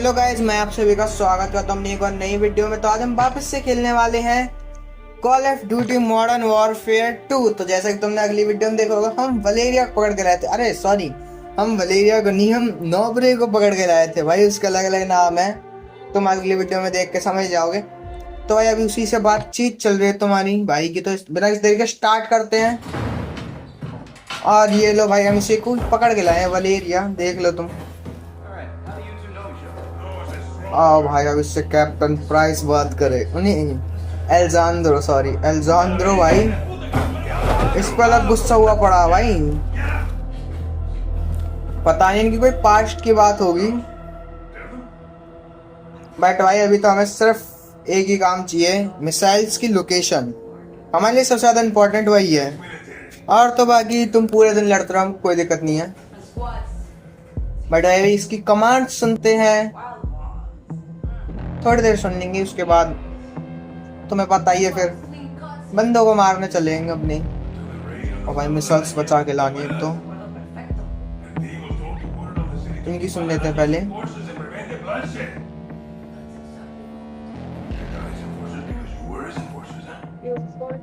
Hello guys, मैं आप सभी का स्वागत करता हूँ एक और नई वीडियो में। तो आज हम वापस से खेलने वाले हैं call of duty modern warfare 2। तो जैसा कि तुमने अगली वीडियो में देखा होगा, हम वलेरिया को पकड़ के लाए थे। अरे सॉरी, हम वलेरिया को नहीं, हम नोब्रे को पकड़ के लाए थे भाई। उसका अलग अलग नाम है, तुम अगली वीडियो में देख के समझ जाओगे। तो भाई अभी उसी से बातचीत चल रही है तुम्हारी भाई की, तो बिना इस तरीके स्टार्ट करते हैं। और ये लो भाई, हम इसे को पकड़ के लाए हैं वलेरिया, देख लो तुम। आओ भाई, अब इससे कैप्टन प्राइस बात करे, नहीं एल्जांद्रो, सॉरी एल्जांद्रो भाई। इस पर अलग गुस्सा हुआ पड़ा भाई, पता नहीं इनकी कोई पास्ट की बात होगी। बट भाई अभी तो हमें सिर्फ एक ही काम चाहिए, मिसाइल्स की लोकेशन। हमारे लिए सबसे ज्यादा इम्पोर्टेंट वही है, और तो बाकी तुम पूरे दिन लड़ते रहो, कोई दिक्कत नहीं है। बट भाई इसकी कमांड सुनते हैं, थोड़ी देर सुन लेंगे, उसके बाद तुम्हें पता ही है, फिर बंदों को मारने चलेंगे अपने। और भाई मिसाइल्स बचा के लानी, तो इनकी सुन लेते हैं पहले।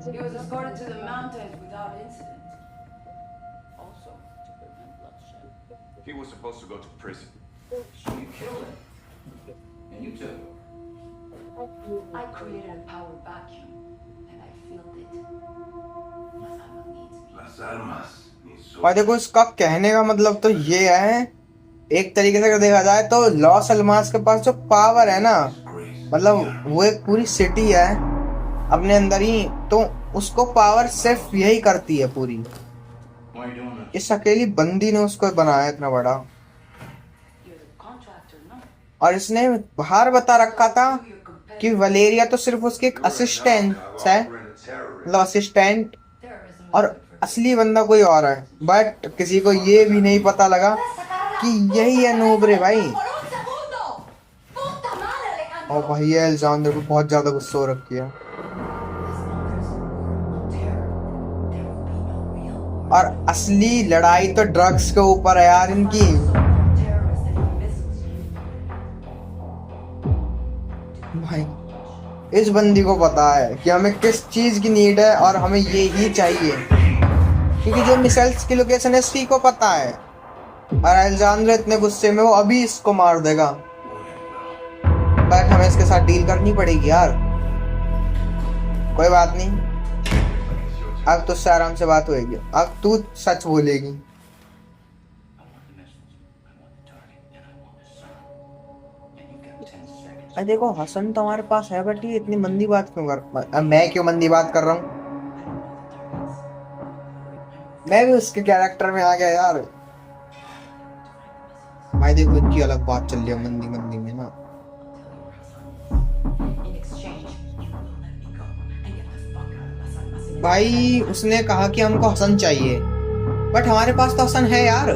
He was escorted to the mountains without incident. Also, to prevent bloodshed. He was supposed to go to prison. So you killed him. And you took over. I created a power vacuum, and I filled it. Las Almas needs me. Las Almas needs और देखो, इसका कहने का मतलब तो ये है, एक तरीके से अगर देखा जाए तो लॉस अल्मास के पास जो पावर है ना, मतलब वो एक पूरी सिटी है अपने अंदर ही, तो उसको पावर सिर्फ यही करती है पूरी। इस अकेली बंदी ने उसको बनाया इतना बड़ा। और इसने बाहर बता रखा था कि वलेरिया तो सिर्फ उसके एक असिस्टेंट है, मतलब असिस्टेंट, और असली बंदा कोई और है। बट किसी को ये भी नहीं पता लगा कि यही है नोब्रे भाई। और भाई एल्जांद्रो को बहुत ज्यादा गुस्सा हो रखी है। और असली लड़ाई तो ड्रग्स के ऊपर है यार इनकी। भाई इस बंदी को पता है कि हमें किस चीज की नीड है, और हमें ये ही चाहिए, क्योंकि जो मिसाइल्स की लोकेशन है इसी को पता है। और एल्जांद्रो इतने गुस्से में वो अभी इसको मार देगा, बट हमें इसके साथ डील करनी पड़ेगी यार। कोई बात नहीं, अब तो उससे आराम से बात होएगी, अब तू सच बोलेगी। अरे देखो, हसन तो हमारे पास है, बट ये इतनी मंदी बात क्यों कर, मैं क्यों मंदी बात कर रहा हूँ? मैं भी उसके कैरेक्टर में आ गया यार। भाई देखो, इनकी अलग बात चल रही है मंदी मंदी में ना। भाई उसने कहा कि हमको हसन चाहिए, बट हमारे पास तो हसन है यार।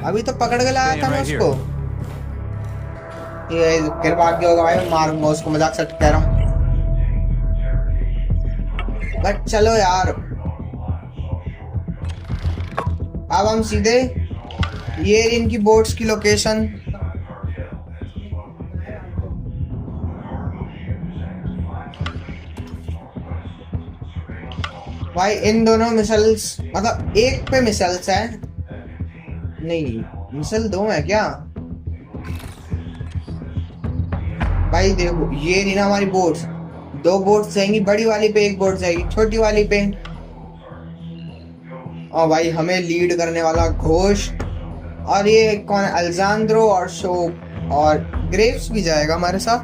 अभी तो पकड़ के लाया था मैं उसको। ये फिर भाग गया होगा भाई, मारूंगा उसको, मजाक से कह रहा हूँ। बट चलो यार, अब हम सीधे ये इनकी बोट्स की लोकेशन। भाई इन दोनों मिसाइल्स, मतलब एक पे मिसाइल्स है, नहीं मिसाइल दो है क्या? भाई देखो, ये नहीं ना हमारी बोट्स, दो बोट्स जाएंगी, बड़ी वाली पे एक बोट जाएगी, छोटी वाली पे। और भाई हमें लीड करने वाला घोष, और ये कौन है, एल्जांद्रो और शोक, और ग्रेव्स भी जाएगा हमारे साथ।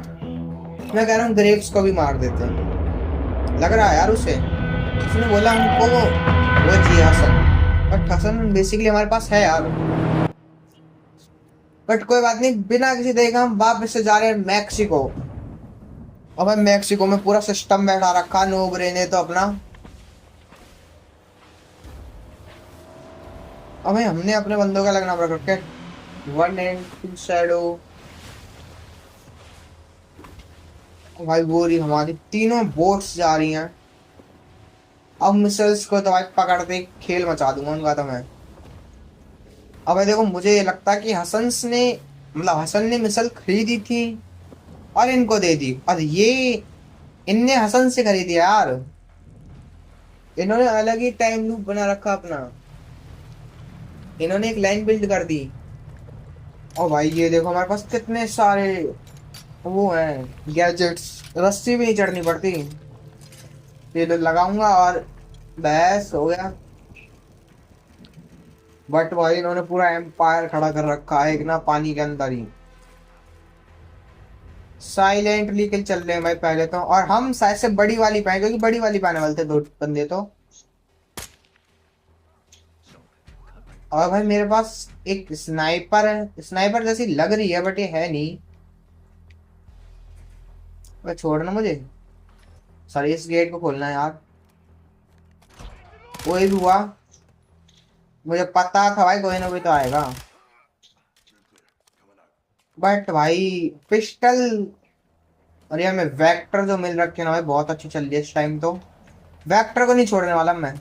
मैं कह रहा हूँ ग्रेव्स को भी मार देते हैं, लग रहा है यार उसे। उसने बोला हमको वो चाहिए हसन, बट हसन बेसिकली हमारे पास है यार। बट कोई बात नहीं, बिना किसी देखे हम वापस से जा रहे हैं मैक्सिको। अब भाई मैक्सिको में पूरा सिस्टम बैठा रखा नोब्रे ने तो अपना। अब हमने अपने बंदों का लगना पड़ रखा है, 1 एंड 2 शैडो। भाई वो रही हमारी तीनों बोट्स जा रही हैं। अब मिसाइल्स को तो भाई पकड़ते खेल मचा दूंगा उनका तो मैं। अब देखो मुझे ये लगता है कि हसन ने मिसल खरीदी थी और इनको दे दी, और ये इनने हसन से खरीदी यार। इन्होंने अलग ही टाइम लूप बना रखा अपना, इन्होंने एक लाइन बिल्ड कर दी। और भाई ये देखो हमारे पास कितने सारे वो हैं गैजेट्स, रस्सी भी नहीं चढ़नी पड़ती, ये तो लगाऊंगा और बस हो गया। बट भाई इन्होंने पूरा एम्पायर खड़ा कर रखा है एक ना पानी के अंदर ही, साइलेंटली किल चल रहे हैं भाई पहले तो। और हम शायद से बड़ी वाली पाए, क्योंकि बड़ी वाली पाने वाले थे दो बंदे तो। और भाई मेरे पास एक स्नाइपर है, स्नाइपर जैसी लग रही है बट ये है नहीं। भाई छोड़ना मुझे, सर इस गेट को खोलना है यार। कोई भी हुआ, मुझे पता था भाई कोई ना कोई तो आएगा। बट भाई पिस्टल और ये हमें वेक्टर जो मिल रखे हैं ना भाई, बहुत अच्छी चल रही है इस टाइम तो। वेक्टर को नहीं छोड़ने वाला मैं।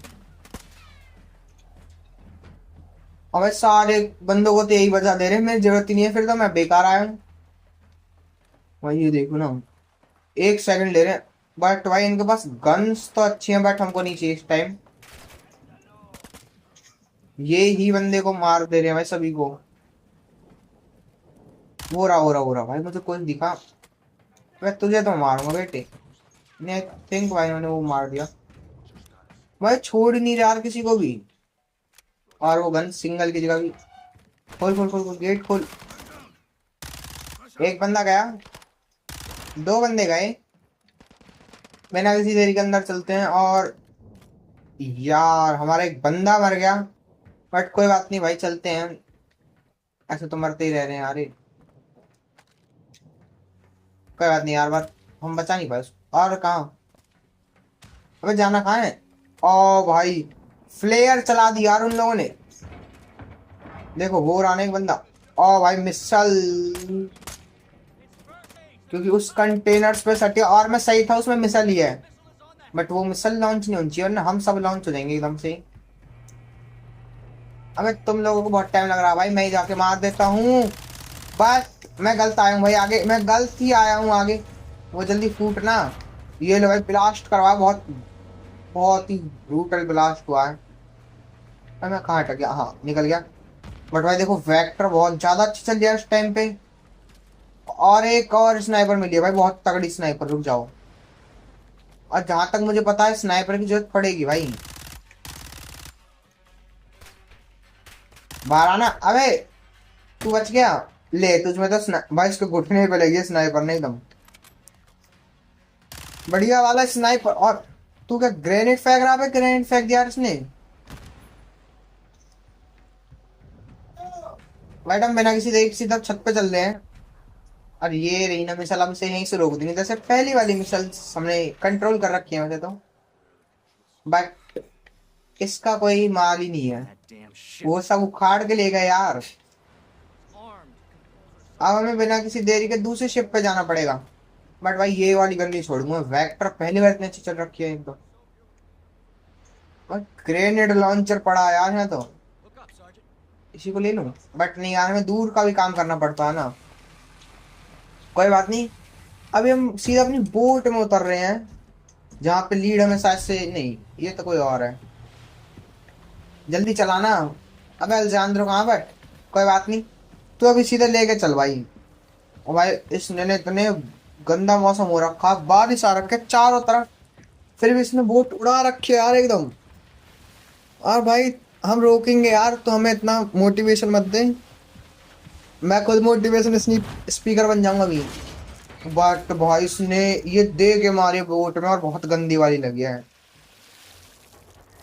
और भाई सारे बंदों को तो यही बजा दे रहे हैं, मेरी जरूरत ही नहीं है, फिर तो मैं बेकार आया हूँ। भाई ये देखो ना, 1 सेकंड ले रहे हैं। बट भाई इनके पास गन्स तो अच्छी हैं, बट हमको नहीं चाहिए इस टाइम। ये ही बंदे को मार दे रहे हैं भाई सभी को। हो रहा भाई, मुझे कुछ दिखा। मैं तुझे तो मारूंगा बेटे। नहीं थिंक भाई उन्होंने वो मार दिया। भाई छोड़ ही नहीं रहा यार किसी को भी। और वो गन सिंगल की जगह भी। खोल खोल खोल खोल, गेट खोल। एक बंदा गया, 2 बंदे गए। बिना किसी देरी के अंदर चलते हैं। और यार हमारा एक बंदा मर गया, बट कोई बात नहीं भाई, चलते हैं। ऐसे तो मरते ही रह रहे हैं यार, कोई बात नहीं यार, बात हम बचा नहीं पाए उसको। और कहाँ, अबे जाना कहाँ है? ओ भाई फ्लेयर चला दिया यार उन लोगों ने। देखो वो रहा एक बंदा। ओ भाई मिसल, क्योंकि उस कंटेनर्स पे सटे और मैं सही था, उसमें मिसल ही है। बट वो मिसल लॉन्च नहीं होनी चाहिए वरना हम सब लॉन्च हो जाएंगे एकदम से। अबे तुम लोगों को बहुत टाइम लग रहा है भाई, मैं ही जाके मार देता हूँ। बस मैं गलत आया हूँ भाई, आगे मैं गलत ही आया हूँ आगे। वो जल्दी फूटना। ये लो भाई ब्लास्ट करवा, बहुत बहुत ही ब्रूटल ब्लास्ट हुआ है। अरे मैं कहाँ अटक गया, हाँ निकल गया। बट भाई देखो वेक्टर बहुत ज्यादा अच्छी चल रही है इस टाइम पे। और एक और स्नाइपर मिली है भाई, बहुत तगड़ी स्नाइपर। रुक जाओ, और जहां तक मुझे पता है स्नाइपर की जरूरत पड़ेगी भाई। बाहर आना। अबे तू बच गया, ले तुझमें तो भाई इसको घुटने पे लगी स्नाइपर ने एकदम बढ़िया वाला स्नाइपर। और तू क्या ग्रेनेड फेंक रहा है? ग्रेनेड फेंक दिया इसने। मैडम बिना किसी देख सीधा छत पे चल रहे हैं। और ये रही ना मिसल, हमसे यहीं से रोक देंगे, जैसे पहली वाली मिसल हमने कंट्रोल कर रखी है वैसे तो। बट इसका कोई माल ही नहीं है, वो सब उखाड़ के ले गए यार। अब हमें बिना किसी देरी के दूसरी शिप पे जाना पड़ेगा। बट भाई ये वाली गन नहीं छोड़ूंगा, वेक्टर पहली बार इतनी अच्छी चल रखी है एक तो। ग्रेनेड लॉन्चर पड़ा यार है तो इसी को ले लूं। बट नहीं यार, हमें दूर का भी काम करना पड़ता है ना। कोई बात नहीं, अभी हम सीधा अपनी बोट में उतर रहे हैं, जहाँ पे लीड हमें शायद से नहीं, ये तो कोई और है। जल्दी चलाना। अबे अलेजांद्रो कहाँ? बट कोई बात नहीं, तू अभी सीधे लेके चल भाई। और भाई इसने इतने गंदा मौसम हो रखा, बारिश आ रखा है चारों तरफ, फिर भी इसने बोट उड़ा रखी है यार एकदम। और भाई हम रोकेंगे यार, तो हमें इतना मोटिवेशन मत दे। मैं खुद मोटिवेशन स्पीकर बन जाऊंगा अभी। बट भाई इसने ये दे के मारे बोट में, और बहुत गंदी वाली लगी है।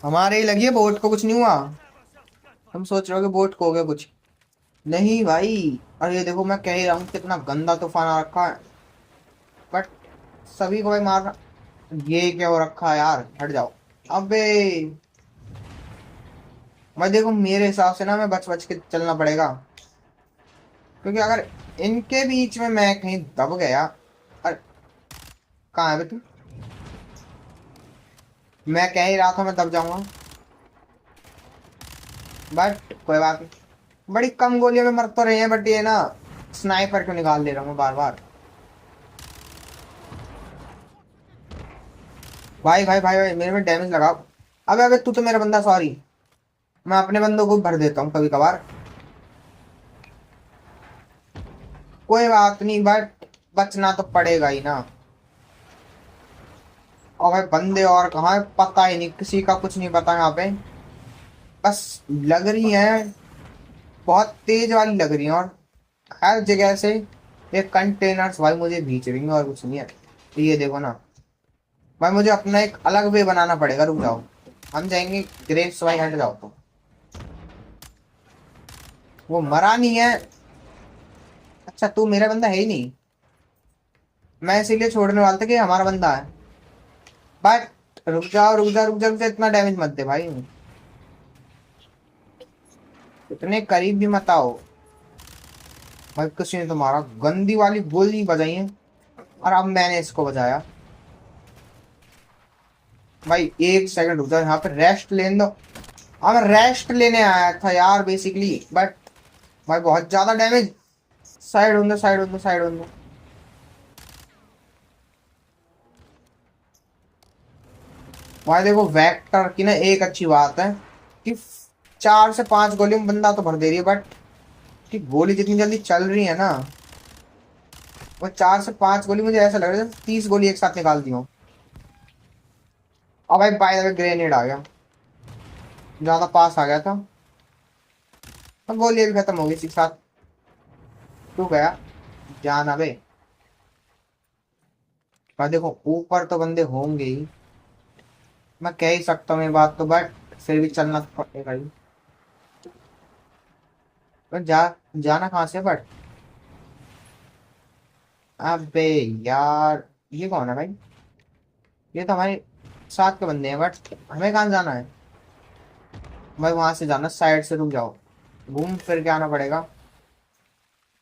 हमारे ही लगी है, बोट को कुछ नहीं हुआ। हम सोच रहे हो कि बोट को हो गया कुछ, नहीं भाई। और ये देखो मैं कह ही रहा हूँ कितना गंदा तूफान आ रखा है। बट सभी को भाई मारना, ये क्या हो रखा है यार, हट जाओ। अबे भाई देखो मेरे हिसाब से ना मैं बच बच के चलना पड़ेगा, क्योंकि अगर इनके बीच में मैं कहीं दब गया। अरे कहाँ है बे तू? मैं कह ही रहा था मैं दब जाऊंगा, बट कोई बात नहीं। बड़ी कम गोलियों में मर तो रहे हैं, बट ये ना स्नाइपर क्यों निकाल दे रहा हूँ बार बार। भाई भाई भाई भाई मेरे में डैमेज लगाओ। अबे अबे तू तो मेरा बंदा, सॉरी। मैं अपने बंदों को भर देता हूँ कभी कभार, कोई बात नहीं, बट बचना तो पड़ेगा ही ना। और भाई बंदे और कहाँ है पता ही नहीं, किसी का कुछ नहीं पता यहाँ पे। बस लग रही है बहुत तेज वाली लग रही है, और हर जगह से ये कंटेनर्स भाई मुझे भींच रही हैं और कुछ नहीं है। ये देखो ना भाई, मुझे अपना एक अलग वे बनाना पड़ेगा। रुक जाओ, हम जाएंगे ग्रेव्स भाई, हट जाओ। तो वो मरा नहीं है। अच्छा तू मेरा बंदा है ही नहीं, मैं इसीलिए छोड़ने वाला था कि हमारा बंदा है। बट रुक जाओ रुक जाओ रुक जाओ रुक जाओ, इतना डैमेज मत दे भाई, इतने करीब भी मत आओ। भाई किसी ने तुम्हारा गंदी वाली गोली बजाई है, और अब मैंने इसको बजाया। भाई एक सेकंड रुक जाओ, यहाँ पे रेस्ट लेने दो। हाँ मैं रेस्ट लेने आया था यार बेसिकली, बट भाई बहुत ज्यादा डैमेज। साइड हो दो साइड हो दो साइड हो दो। भाई देखो वेक्टर की ना एक अच्छी बात है कि 4 से 5 गोली में बंदा तो भर दे रही है, बट कि गोली जितनी जल्दी चल रही है ना, वो 4 से 5 गोली मुझे ऐसा लग रहा है 30 गोली एक साथ निकाल दी हूँ। अब भाई बाय द वे ग्रेनेड आ गया, ज्यादा पास आ गया था। अब गोली भी खत्म हो गई इसी के साथ। तू गया जान अबे। भाई देखो ऊपर तो बंदे होंगे ही, मैं कह ही सकता हूँ ये बात तो, बट फिर भी चलना तो पड़ेगा ही। पर जाना कहाँ से बट। अबे यार ये कौन है भाई, ये तो हमारे साथ के बंदे हैं, बट हमें कहाँ जाना है भाई। वहां से जाना साइड से, रुक जाओ घूम फिर के आना पड़ेगा।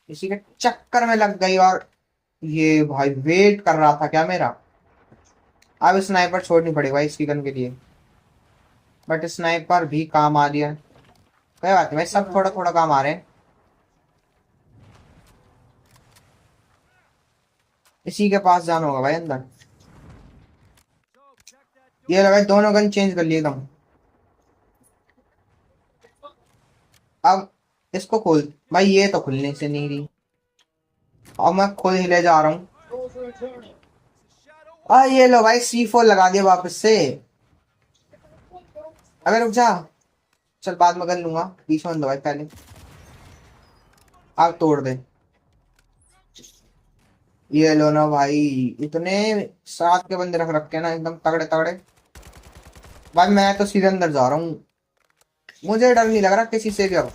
इसी के चक्कर में लग गई, और ये भाई वेट कर रहा था क्या मेरा। अब स्नाइपर छोड़नी पड़ेगी भाई इसकी गन के लिए, बट स्नाइपर भी काम आ रही है। कोई बात नहीं भाई, सब थोड़ा थोड़ा काम आ रहे हैं। इसी के पास जाना होगा भाई अंदर। ये लगा दोनों गन चेंज कर लिए एकदम। अब इसको खोल भाई, ये तो खुलने से नहीं रही, और मैं खुद ही ले जा रहा हूँ। ये लो भाई C4 लगा दिया वापस से। अबे रुक जा, चल बाद में कर लूंगा, बीच में दो भाई पहले। आग तोड़ दे। ये लो ना भाई, इतने साथ के बंदे रख रखे हैं ना एकदम तगड़े तगड़े। भाई मैं तो सीधे अंदर जा रहा हूँ, मुझे डर नहीं लग रहा किसी से भी अब।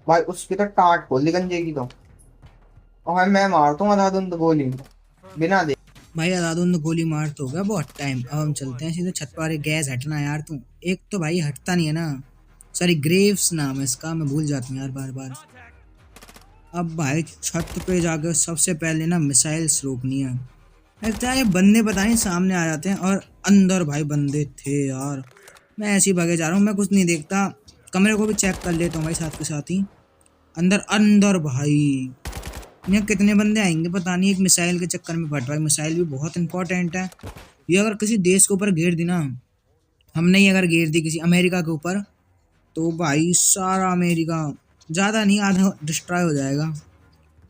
भाई उसकी तो टाट खोल दी गंजे की तो, और भाई मैं मारता हूँ अंधाधुंध गोली बिना दे। भाई आजाद गोली मार तो हो गया बहुत टाइम। अब हम चलते हैं सीधे छत पर। गैस हटना यार, तू एक तो भाई हटता नहीं है ना। सॉरी ग्रेव्स नाम है इसका, मैं भूल जाता हूँ यार बार बार। अब भाई छत पे जाकर सबसे पहले ना मिसाइल्स रोकनी है। लगता है ये बंदे पता नहीं सामने आ जाते हैं, और अंदर भाई बंदे थे यार। मैं ऐसे ही भागे जा रहा हूँ, मैं कुछ नहीं देखता। कमरे को भी चेक कर लेता हूँ भाई साथ के साथ ही। अंदर अंदर भाई यहाँ कितने बंदे आएंगे पता नहीं, एक मिसाइल के चक्कर में फट। भाई मिसाइल भी बहुत इंपॉर्टेंट है। ये अगर किसी देश के ऊपर घेर दी ना, हमने ही अगर घेर दी किसी अमेरिका के ऊपर, तो भाई सारा अमेरिका, ज़्यादा नहीं आधा डिस्ट्रॉय हो जाएगा।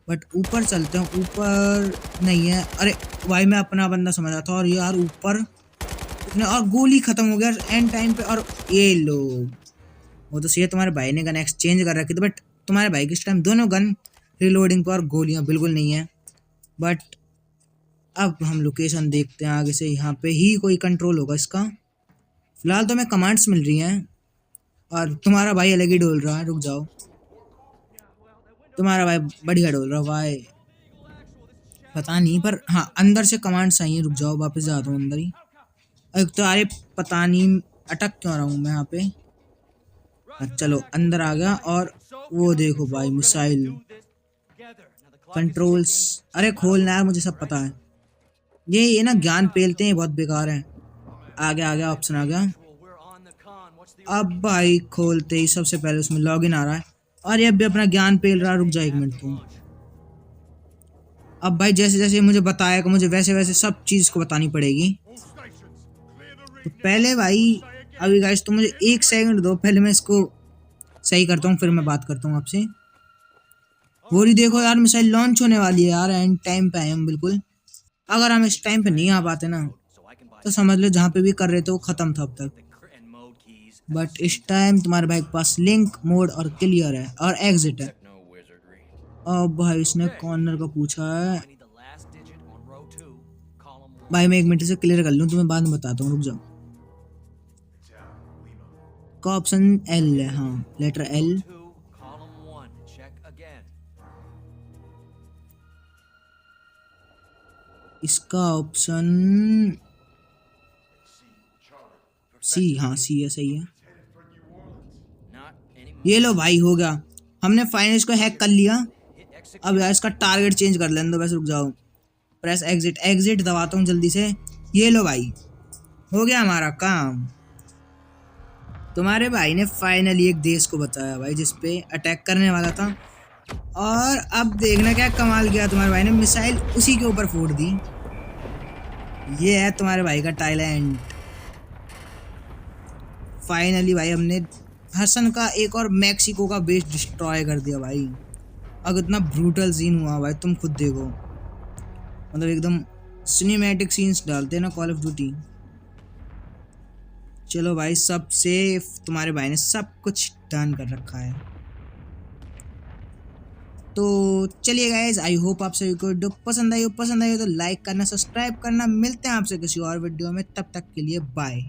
बट ऊपर चलते हैं। ऊपर नहीं है, अरे भाई मैं अपना बंदा समझ रहा था, और यार ऊपर इतने, और गोली ख़त्म हो गया एंड टाइम पे। और ये लो, वो तो सही तुम्हारे भाई ने गन एक्सचेंज कर रखी थी, बट तुम्हारे भाई किस टाइम दोनों गन रिलोडिंग पर, और गोलियां बिल्कुल नहीं है। बट अब हम लोकेशन देखते हैं आगे से, यहाँ पे ही कोई कंट्रोल होगा इसका। फिलहाल तो हमें कमांड्स मिल रही हैं, और तुम्हारा भाई अलग ही डोल रहा है। रुक जाओ, तुम्हारा भाई बढ़िया डोल रहा है भाई, पता नहीं। पर हाँ अंदर से कमांड्स आई हैं। रुक जाओ वापस जाता हूँ अंदर ही। एक तो अरे पता नहीं अटक क्यों रहा हूँ मैं यहाँ पे। चलो अंदर आ गया, और वो देखो भाई मिसाइल कंट्रोल्स। अरे खोलना यार, मुझे सब पता है। ये ना ज्ञान पेलते हैं, बहुत बेकार है। आ गया ऑप्शन आ गया। अब भाई खोलते ही सबसे पहले उसमें लॉगिन आ रहा है। और ये अब भी अपना ज्ञान पेल रहा है। रुक जा एक मिनट तू। अब भाई जैसे जैसे मुझे बताएगा मुझे वैसे वैसे सब चीज़ को बतानी पड़ेगी। तो पहले भाई अभी गाइस तो मुझे 1 सेकंड दो, पहले मैं इसको सही करता हूँ फिर मैं बात करता हूँ आपसे। वो नहीं देखो यार मिसाइल लॉन्च होने वाली है यार, एंड टाइम पे आए हम बिल्कुल। अगर हम इस टाइम पे नहीं आ पाते ना तो समझ लो जहाँ पे भी कर रहे थे वो ख़त्म था अब तक। बट इस टाइम तुम्हारे भाई के पास लिंक मोड और क्लियर है और एग्जिट है। अब भाई इसने कॉर्नर का पूछा है। भाई मैं 1 मिनट से क्लियर कर लूँ तुम्हें बाद में बताता हूँ, रुक जाओ। का ऑप्शन एल है, हाँ लेटर एल। इसका ऑप्शन सी, हाँ सी है, सही है। ये लो भाई हो गया, हमने फाइनल इसको हैक कर लिया। अब यार इसका टारगेट चेंज कर लेने दो, बस रुक जाओ। प्रेस एग्जिट, एग्जिट दबाता हूँ जल्दी से। ये लो भाई हो गया हमारा काम। तुम्हारे भाई ने फाइनली एक देश को बताया भाई जिसपे अटैक करने वाला था। और अब देखना क्या कमाल किया तुम्हारे भाई ने, मिसाइल उसी के ऊपर फोड़ दी। ये है तुम्हारे भाई का टैलेंट। फाइनली भाई हमने हसन का एक और मैक्सिको का बेस डिस्ट्रॉय कर दिया भाई। अब इतना ब्रूटल सीन हुआ भाई, तुम खुद देखो। मतलब एकदम सिनेमैटिक सीन्स डालते हैं ना कॉल ऑफ ड्यूटी। चलो भाई सब सेफ, तुम्हारे भाई ने सब कुछ डन कर रखा है। तो चलिए गाइज, आई होप आप सभी को वीडियो पसंद आई हो तो लाइक करना, सब्सक्राइब करना। मिलते हैं आपसे किसी और वीडियो में, तब तक के लिए बाय।